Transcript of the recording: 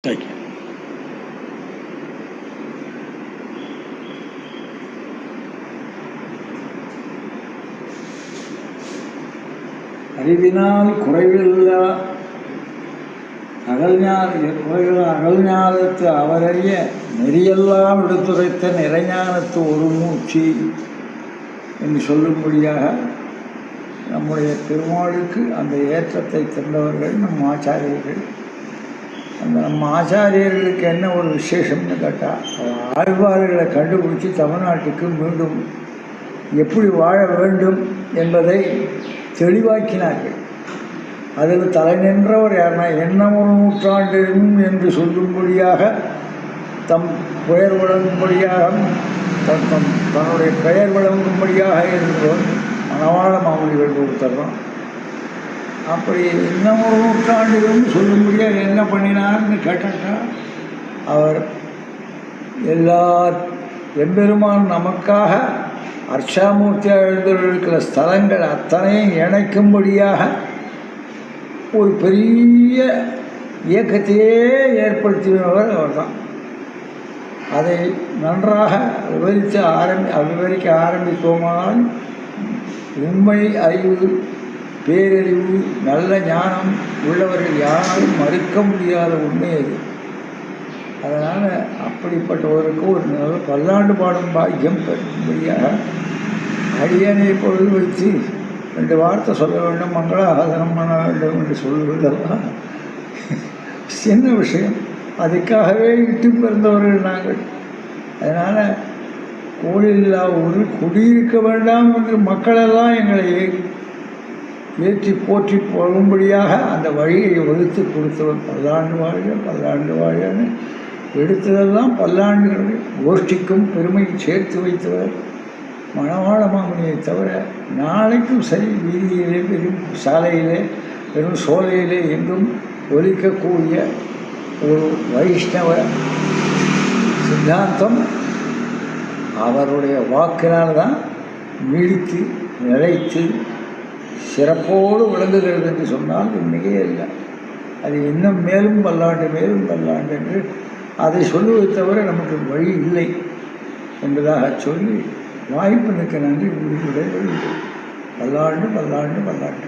Thank you. அறிவினால் குறைவில்லா அகல்ஞானத்து அவரறிய நெறியெல்லாம் எடுத்துரைத்த நிறைஞானத்து ஒரு மூச்சு என்று சொல்லும்படியாக நம்முடைய திருமாலுக்கு அந்த ஏற்றத்தை தந்தவர்கள் நம் ஆச்சாரியர்கள். அந்த நம்ம ஆச்சாரியர்களுக்கு என்ன ஒரு விசேஷம்னு கேட்டால், ஆழ்வார்களை கண்டுபிடிச்சி தமிழ்நாட்டுக்கு மீண்டும் எப்படி வாழ வேண்டும் என்பதை தெளிவாக்கினார்கள். அதில் தலை நின்றவர் யாருன்னா, என்ன ஒரு நூற்றாண்டும் என்று சொல்லும்படியாக தம் பெயர் வழங்கும்படியாக தன்னுடைய பெயர் வழங்கும்படியாக இருந்தவர் மணவாள மாமனிகள் கொடுத்துட்றோம். அப்படி இன்னும் ஒரு நூற்றாண்டுகளும் சொல்லும்படியாக என்ன பண்ணினார்னு கேட்டாக்கா, அவர் எல்லா எம்பெருமான் நமக்காக அர்ச்சாமூர்த்தியாக எழுந்திருக்கிற ஸ்தலங்கள் அத்தனையும் இணைக்கும்படியாக ஒரு பெரிய இயக்கத்தையே ஏற்படுத்தினவர் அவர் தான். அதை நன்றாக விவரிக்க ஆரம்பித்தோமானால் உண்மை அறிவு, பேரறிவு, நல்ல ஞானம் உள்ளவர்கள் யாராலும் மறுக்க முடியாத உண்மை அது. அதனால் அப்படிப்பட்டவருக்கு ஒரு நல்ல பல்லாண்டு பாடும் பாக்கியம் பெறும்படியாக அடியனை பொழுது வைத்து 2 வார்த்தை சொல்ல வேண்டும், மங்களாசாசனம் பண்ண வேண்டும் என்று சொல்வதெல்லாம் சின்ன விஷயம். அதுக்காகவே இட்டு பிறந்தவர்கள் நாங்கள். அதனால் கோயிலில்லா ஊரில் குடியிருக்க வேண்டாம் என்று மக்களெல்லாம் எங்களை ஏற்றி போற்றி போகும்படியாக அந்த வழியை வகுத்து கொடுத்தவர். பல்லாண்டு வாழ்க பல்லாண்டு வாழ்கன்னு எடுத்ததெல்லாம் பல்லாண்டுகள் கோஷ்டிக்கும் பெருமையை சேர்த்து வைத்தவர் மணவாள மாமனியை தவிர நாளைக்கும் சரி வீதியிலே, பெரும் சாலையிலே, பெரும் சோலையிலே எங்கும் ஒலிக்கக்கூடிய ஒரு வைஷ்ணவ சித்தாந்தம் அவருடைய வாக்கினால்தான் நீடித்து நிலைத்து சிறப்போடு விளங்குகிறது என்று சொன்னால் உண்மையே இல்லை. அது இன்னும் மேலும் பல்லாண்டு மேலும் பல்லாண்டு என்று அதை சொல்லுவதை தவிர நமக்கு வழி இல்லை என்பதாக சொல்லி வாய்ப்பினுக்கு நன்றி. பல்லாண்டு பல்லாண்டு பல்லாண்டு.